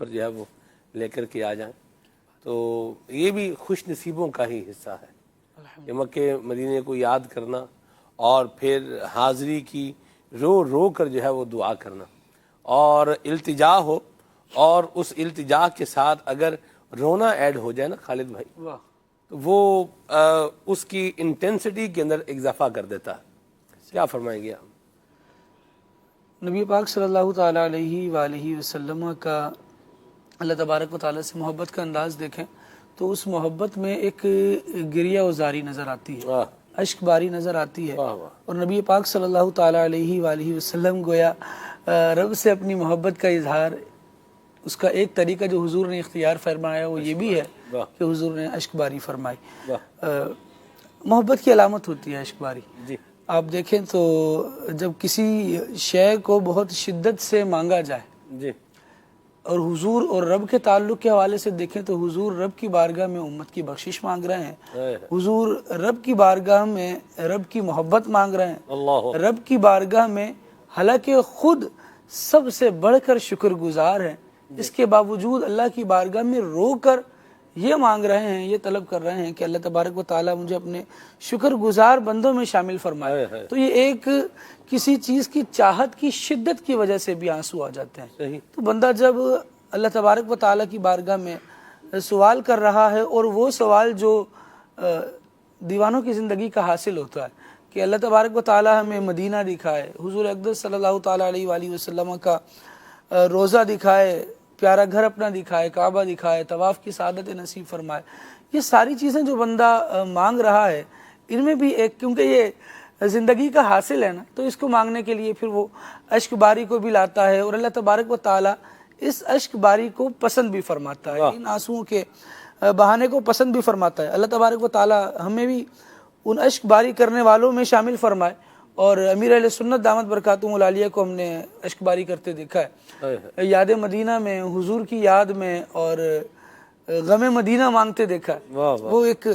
پر جو ہے وہ لے کر کے آ جائیں، تو یہ بھی خوش نصیبوں کا ہی حصہ ہے کہ مکہ مدینے کو یاد کرنا اور پھر حاضری کی رو رو کر جو ہے وہ دعا کرنا، اور التجا ہو، اور اس التجا کے ساتھ اگر رونا ایڈ ہو جائے نا خالد بھائی، تو وہ اس کی انٹینسٹی کے اندر اضافہ کر دیتا ہے۔ کیا فرمائیں گے آپ؟ نبی پاک صلی اللہ تعالیٰ علیہ وآلہ وسلم کا اللہ تبارک و تعالیٰ سے محبت کا انداز دیکھیں تو اس محبت میں ایک گریہ وزاری نظر آتی ہے، اشک باری نظر آتی ہے، اور نبی پاک صلی اللہ تعالیٰ علیہ وآلہ وسلم گویا رب سے اپنی محبت کا اظہار، اس کا ایک طریقہ جو حضور نے اختیار فرمایا وہ یہ بھی ہے کہ حضور نے اشک باری فرمائی۔ محبت کی علامت ہوتی ہے اشک باری۔ آپ دیکھیں تو جب کسی شے کو بہت شدت سے مانگا جائے، اور حضور اور رب کے تعلق کے حوالے سے دیکھیں تو حضور رب کی بارگاہ میں امت کی بخشش مانگ رہے ہیں، حضور رب کی بارگاہ میں رب کی محبت مانگ رہے ہیں، رب کی بارگاہ میں حالانکہ خود سب سے بڑھ کر شکر گزار ہیں، اس کے باوجود اللہ کی بارگاہ میں رو کر یہ مانگ رہے ہیں، یہ طلب کر رہے ہیں کہ اللہ تبارک و تعالیٰ مجھے اپنے شکر گزار بندوں میں شامل فرمائے۔ تو یہ ایک کسی چیز کی چاہت کی شدت کی وجہ سے بھی آنسو آ جاتے ہیں۔ تو بندہ جب اللہ تبارک و تعالیٰ کی بارگاہ میں سوال کر رہا ہے، اور وہ سوال جو دیوانوں کی زندگی کا حاصل ہوتا ہے کہ اللہ تبارک و تعالیٰ ہمیں مدینہ دکھائے، حضور اقدس صلی اللہ تعالیٰ علیہ وآلہ وسلم کا روزہ دکھائے، پیارا گھر اپنا دکھائے، کعبہ دکھائے، طواف کی سعادت نصیب فرمائے، یہ ساری چیزیں جو بندہ مانگ رہا ہے، ان میں بھی ایک، کیونکہ یہ زندگی کا حاصل ہے نا، تو اس کو مانگنے کے لیے پھر وہ اشک باری کو بھی لاتا ہے، اور اللہ تبارک و تعالیٰ اس اشک باری کو پسند بھی فرماتا ہے، ان آنسوؤں کے بہانے کو پسند بھی فرماتا ہے۔ اللہ تبارک و تعالیٰ ہمیں بھی ان اشک باری کرنے والوں میں شامل فرمائے، اور امیر اہل سنت دامت برکاتہم العالیہ کو ہم نے اشک باری کرتے دیکھا ہے، یاد مدینہ میں، حضور کی یاد میں، اور غم مدینہ مانگتے دیکھا ہے۔ وہ ایک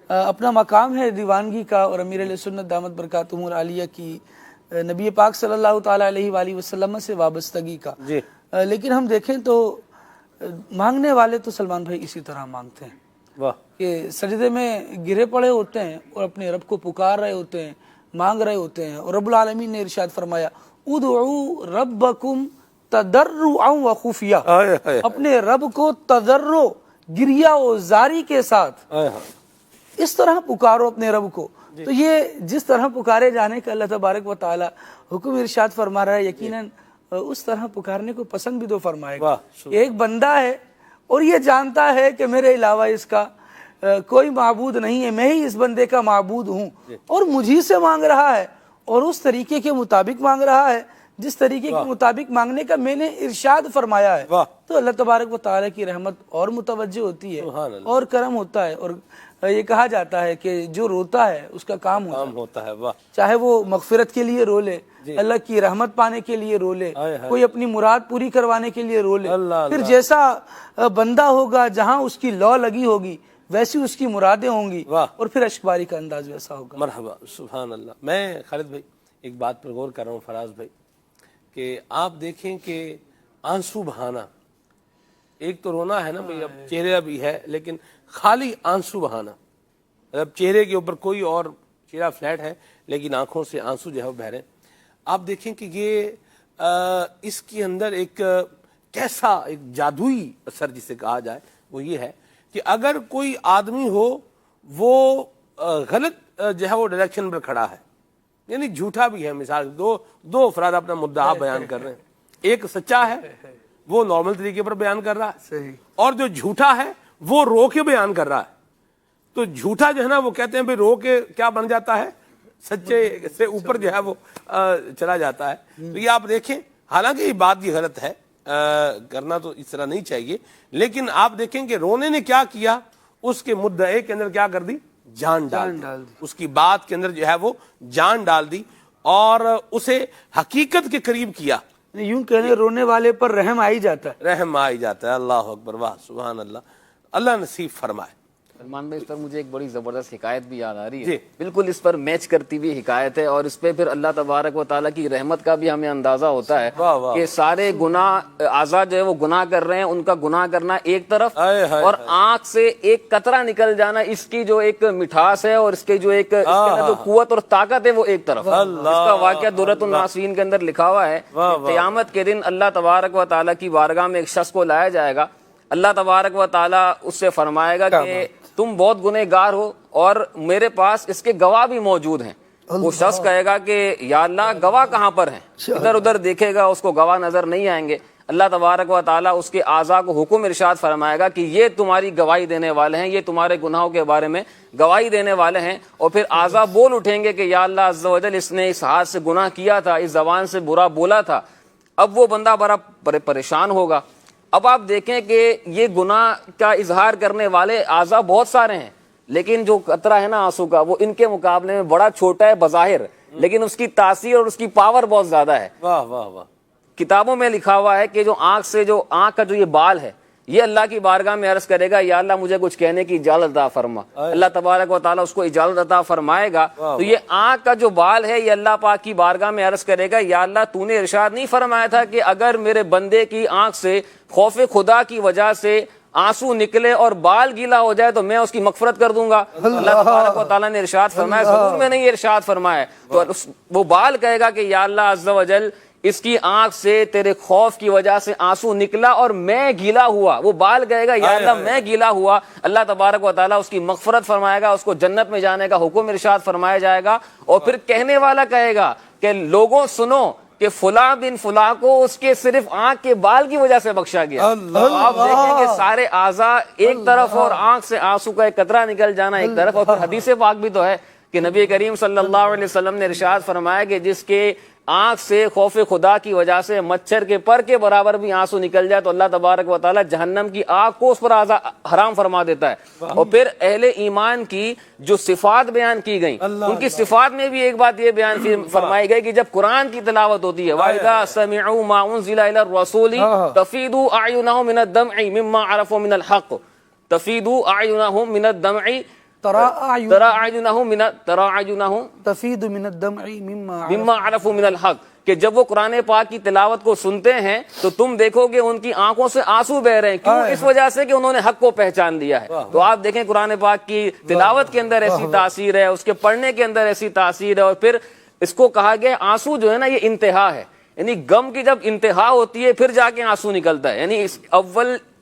اپنا مقام ہے دیوانگی کا، اور امیر اہل سنت دامت برکاتہم العالیہ کی نبی پاک صلی اللہ تعالیٰ علیہ وآلہ وسلم سے وابستگی کا۔ لیکن ہم دیکھیں تو مانگنے والے تو سلمان بھائی اسی طرح مانگتے ہیں کہ سجدے میں گرے پڑے ہوتے ہیں اور اپنے رب کو پکار رہے ہوتے ہیں، مانگ رہے ہوتے ہیں، اور رب العالمین نے ارشاد فرمایا ادعوا ربکم تضرعا وخفیہ، اپنے رب کو تضرع، گریہ و زاری کے ساتھ اس طرح پکارو اپنے رب کو۔ تو یہ جس طرح پکارے جانے کا اللہ تبارک و تعالی حکم ارشاد فرما رہا ہے، یقیناً اس طرح پکارنے کو پسند بھی تو فرمائے گا۔ ایک بندہ ہے اور یہ جانتا ہے کہ میرے علاوہ اس کا کوئی معبود نہیں ہے، میں ہی اس بندے کا معبود ہوں، اور مجھی سے مانگ رہا ہے، اور اس طریقے کے مطابق مانگ رہا ہے جس طریقے کے مطابق مانگنے کا میں نے ارشاد فرمایا ہے۔ تو اللہ تبارک و تعالیٰ کی رحمت اور متوجہ ہوتی ہے، اور کرم ہوتا ہے، اور یہ کہا جاتا ہے کہ جو روتا ہے اس کا کام ہوتا ہے، چاہے وہ مغفرت کے لیے رو لے، اللہ کی رحمت پانے کے لیے رو لے، کوئی اپنی مراد پوری کروانے کے لیے رو لے، پھر جیسا بندہ ہوگا، جہاں اس کی لو لگی ہوگی ویسی اس کی مرادیں ہوں گی، اور پھر اشک باری کا انداز ویسا ہوگا۔ مرحبا، سبحان اللہ۔ میں خالد بھائی ایک بات پر غور کر رہا ہوں، فراز بھائی، کہ آپ دیکھیں کہ آنسو بہانا، ایک تو رونا ہے نا بھائی، اب چہرہ بھی ہے لیکن خالی آنسو بہانا، اب چہرے کے اوپر کوئی اور چہرہ فلیٹ ہے لیکن آنکھوں سے آنسو جو ہے وہ بہ رہے ہیں۔ آپ دیکھیں کہ یہ اس کے اندر ایک کیسا ایک جادوئی اثر جسے کہا جائے وہ یہ ہے کہ اگر کوئی آدمی ہو وہ غلط جو ہے وہ ڈائریکشن پر کھڑا ہے، یعنی جھوٹا بھی ہے، مثال دو افراد اپنا مدعا بیان کر رہے ہیں، ایک سچا ہے وہ نارمل طریقے پر بیان کر رہا ہے، اور جو جھوٹا ہے وہ رو کے بیان کر رہا ہے۔ تو جھوٹا جو ہے نا وہ کہتے ہیں بھائی رو کے کیا بن جاتا ہے، سچے سے اوپر جو ہے وہ چلا جاتا ہے۔ تو یہ آپ دیکھیں، حالانکہ یہ بات یہ غلط ہے، کرنا تو اس طرح نہیں چاہیے، لیکن آپ دیکھیں کہ رونے نے کیا کیا، اس کے مدعے کے اندر کیا کر دی، جان ڈال دی، اس کی بات کے اندر جو ہے وہ جان ڈال دی، اور اسے حقیقت کے قریب کیا۔ یوں کہنے رونے والے پر رحم آ ہی جاتا ہے، رحم آ ہی جاتا ہے۔ اللہ اکبر، واہ سبحان اللہ، اللہ نصیب فرمائے۔ سلمان بھائی اس پر مجھے ایک بڑی زبردست حکایت بھی یاد آ رہی ہے، جی۔ بالکل اس پر میچ کرتی ہوئی حکایت ہے، اور اس پہ پھر اللہ تبارک و تعالیٰ کی رحمت کا بھی ہمیں اندازہ ہوتا ہے واہ واہ۔ کہ سارے گناہ اعضاء جو ہے وہ گناہ کر رہے ہیں، ان کا گناہ کرنا ایک طرف، ہائے ہائے اور آنکھ سے ایک قطرہ نکل جانا، اس کی جو ایک مٹھاس ہے اور اس کے جو ایک اس کے اندر جو قوت اور طاقت ہے وہ ایک طرف۔ اس کا واقعہ درۃ الناصرین کے اندر لکھا ہوا ہے کہ قیامت کے دن اللہ تبارک و تعالیٰ کی بارگاہ میں ایک شخص کو لایا جائے گا، اللہ تبارک و تعالیٰ اس سے فرمائے گا کہ تم بہت گنہگار ہو اور میرے پاس اس کے گواہ بھی موجود ہیں۔ وہ شخص کہے گا کہ یا اللہ گواہ کہاں پر ہیں؟ ادھر ادھر دیکھے گا، اس کو گواہ نظر نہیں آئیں گے۔ اللہ تبارک و تعالیٰ اس کے اعضاء کو حکم ارشاد فرمائے گا کہ یہ تمہاری گواہی دینے والے ہیں، یہ تمہارے گناہوں کے بارے میں گواہی دینے والے ہیں، اور پھر اعضاء بول اٹھیں گے کہ یا اللہ عز و جل اس نے اس ہاتھ سے گناہ کیا تھا، اس زبان سے برا بولا تھا۔ اب وہ بندہ بڑا پریشان ہوگا۔ اب آپ دیکھیں کہ یہ گناہ کا اظہار کرنے والے اعضاء بہت سارے ہیں، لیکن جو قطرہ ہے نا آنسو کا، وہ ان کے مقابلے میں بڑا چھوٹا ہے بظاہر، لیکن اس کی تاثیر اور اس کی پاور بہت زیادہ ہے۔ واہ واہ واہ۔ کتابوں میں لکھا ہوا ہے کہ جو آنکھ کا جو یہ بال ہے، یہ اللہ کی بارگاہ میں عرض کرے گا یا اللہ مجھے کچھ کہنے کی اجازت عطا فرما۔ اللہ تبارک و تعالیٰ اس کو اجازت عطا فرمائے گا، تو یہ آنکھ کا جو بال ہے یہ اللہ پاک کی بارگاہ میں عرض کرے گا یا اللہ تو نے ارشاد نہیں فرمایا تھا کہ اگر میرے بندے کی آنکھ سے خوف خدا کی وجہ سے آنسو نکلے اور بال گیلا ہو جائے تو میں اس کی مغفرت کر دوں گا؟ اللہ تبارک و تعالیٰ نے ارشاد فرمایا، ضرور میں نہیں ارشاد فرمایا۔ تو وہ بال کہے گا کہ یا اللہ عز و جل اس کی آنکھ سے تیرے خوف کی وجہ سے آنسو نکلا اور میں گیلا ہوا۔ وہ بال کہے گا یا اللہ میں گیلا ہوا۔ اللہ تبارک و تعالیٰ اس کی مغفرت فرمائے گا، اس کو جنت میں جانے کا حکم ارشاد فرمایا جائے گا، اور پھر کہنے والا کہے گا کہ لوگوں سنو کہ فلاں بن فلاں کو اس کے صرف آنکھ کے بال کی وجہ سے بخشا گیا۔ آپ دیکھیں کہ سارے اعضاء ایک طرف اور آنکھ سے آنسو کا ایک قطرہ نکل جانا ایک طرف۔ اور پھر حدیث پاک بھی تو ہے کہ نبی کریم صلی اللہ علیہ وسلم نے ارشاد فرمایا کہ جس کے آنکھ سے خوف خدا کی وجہ سے مچھر کے پر کے برابر بھی آنسو نکل جائے تو اللہ تبارک و تعالیٰ جہنم کی آگ کو اس پر حرام فرما دیتا ہے۔ اور پھر اہل ایمان کی جو صفات بیان کی گئیں، ان کی صفات میں بھی ایک بات یہ بیان فرمائی گئی کہ جب قرآن کی تلاوت ہوتی ہے وَإِذَا سَمِعُوا مَا أُنزِلَ إِلَى الرَّسُولِ تَفِيضُ أَعْيُنَهُم مِّنَ الدَّمْعِ مِمَّا عَرَفُوا مِنَ الْحَقِّ تَفِيضُ أَعْيُنَهُم مِّنَ الدَّمْعِ ترى أعينهم تفيض من الدمع مما عرفوا من الحق، کہ جب وہ قرآن پاک کی تلاوت کو سنتے ہیں تو تم دیکھو گے ان کی آنکھوں سے آنسو بہ رہے ہیں۔ کیوں؟ اس وجہ سے کہ انہوں نے حق کو پہچان لیا ہے۔ تو آپ دیکھیں قرآن پاک کی تلاوت کے اندر ایسی تاثیر ہے، اس کے پڑھنے کے اندر ایسی تاثیر ہے، اور پھر اس کو کہا گیا آنسو جو ہے نا یہ انتہا ہے، یعنی غم کی جب انتہا ہوتی ہے پھر جا کے آنسو نکلتا ہے، یعنی اس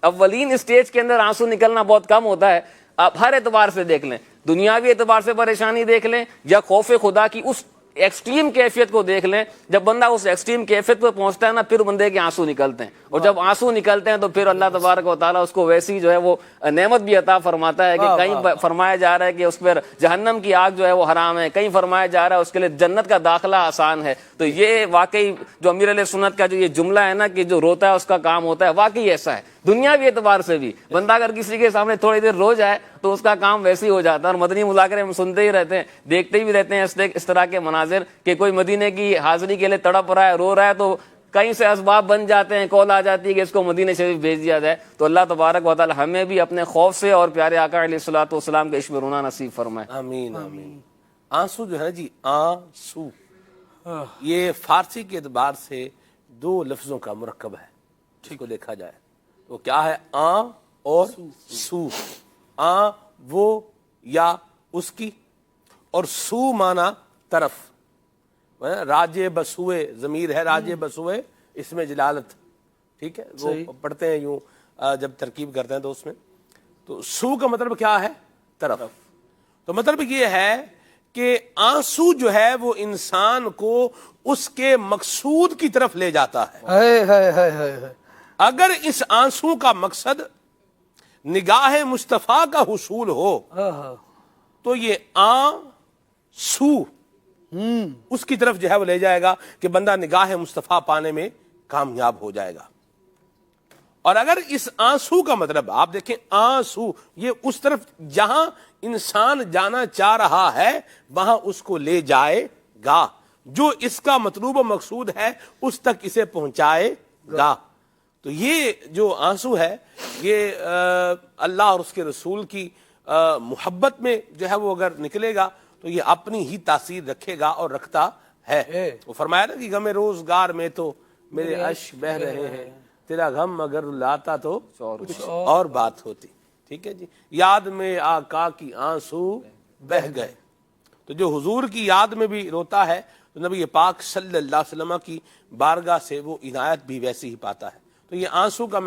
اولین اسٹیج کے اندر آنسو نکلنا بہت کم ہوتا ہے۔ آپ ہر اعتبار سے دیکھ لیں، دنیاوی اعتبار سے پریشانی دیکھ لیں یا خوف خدا کی اس ایکسٹریم کیفیت کو دیکھ لیں، جب بندہ اس ایکسٹریم کیفیت پہ پہنچتا ہے نا پھر بندے کے آنسو نکلتے ہیں، اور جب آنسو نکلتے ہیں تو پھر اللہ تبارک و تعالیٰ اس کو ویسی جو ہے وہ نعمت بھی عطا فرماتا ہے کہ کہیں فرمایا جا رہا ہے کہ اس پر جہنم کی آگ جو ہے وہ حرام ہے، کہیں فرمایا جا رہا ہے اس کے لیے جنت کا داخلہ آسان ہے۔ تو یہ واقعی جو امیر علیہ سنت کا جو یہ جملہ ہے نا کہ جو روتا ہے اس کا کام ہوتا ہے، واقعی ایسا ہے۔ دنیاوی اعتبار سے بھی بندہ اگر کسی کے سامنے تھوڑی دیر رو جائے تو اس کا کام ویسے ہی ہو جاتا ہے، اور مدنی مذاکرے ہم سنتے ہی رہتے ہیں، دیکھتے بھی رہتے ہیں اس طرح کے مناظر کہ کوئی مدینے کی حاضری کے لیے تڑپ رہا ہے، رو رہا ہے، تو کہیں سے اسباب بن جاتے ہیں، کال آ جاتی ہے کہ اس کو مدینے شریف بھیج دیا جائے۔ تو اللہ تبارک و تعالی ہمیں بھی اپنے خوف سے اور پیارے آقا علیہ الصلوۃ والسلام کے عشق میں رونا نصیب فرمائے۔ آمین آمین۔ آنسو جو ہے نا جی، آنسو یہ فارسی کے اعتبار سے دو لفظوں کا مرکب ہے، ٹھیک کو دیکھا جائے تو کیا ہے؟ آن اور سو۔ آن وہ یا اس کی، اور سو مانا طرف، راجے بسوئے ضمیر ہے، راجے بسوئے اس میں جلالت، ٹھیک ہے، وہ پڑھتے ہیں یوں جب ترکیب کرتے ہیں تو اس میں تو سو کا مطلب کیا ہے؟ طرف۔ تو مطلب یہ ہے کہ آنسو جو ہے وہ انسان کو اس کے مقصود کی طرف لے جاتا ہے۔ اگر اس آنسو کا مقصد نگاہ مصطفیٰ کا حصول ہو تو یہ آنسو اس کی طرف جو ہے وہ لے جائے گا کہ بندہ نگاہ مصطفیٰ پانے میں کامیاب ہو جائے گا۔ اور اگر اس آنسو کا مطلب آپ دیکھیں، آنسو یہ اس طرف جہاں انسان جانا چاہ رہا ہے وہاں اس کو لے جائے گا، جو اس کا مطلوب و مقصود ہے اس تک اسے پہنچائے گا۔ تو یہ جو آنسو ہے یہ اللہ اور اس کے رسول کی محبت میں جو ہے وہ اگر نکلے گا تو یہ اپنی ہی تاثیر رکھے گا اور رکھتا ہے. وہ فرمایا نا کہ غم روزگار میں تو میرے اشک بہ رہے ہیں، تیرا غم اگر لاتا تو کچھ اور بات ہوتی. ٹھیک ہے جی. یاد میں آقا کی آنسو بہ گئے. تو جو حضور کی یاد میں بھی روتا ہے تو نبی پاک صلی اللہ علیہ وسلم کی بارگاہ سے وہ عنایت بھی ویسی ہی پاتا ہے. تو یہ آنسو کا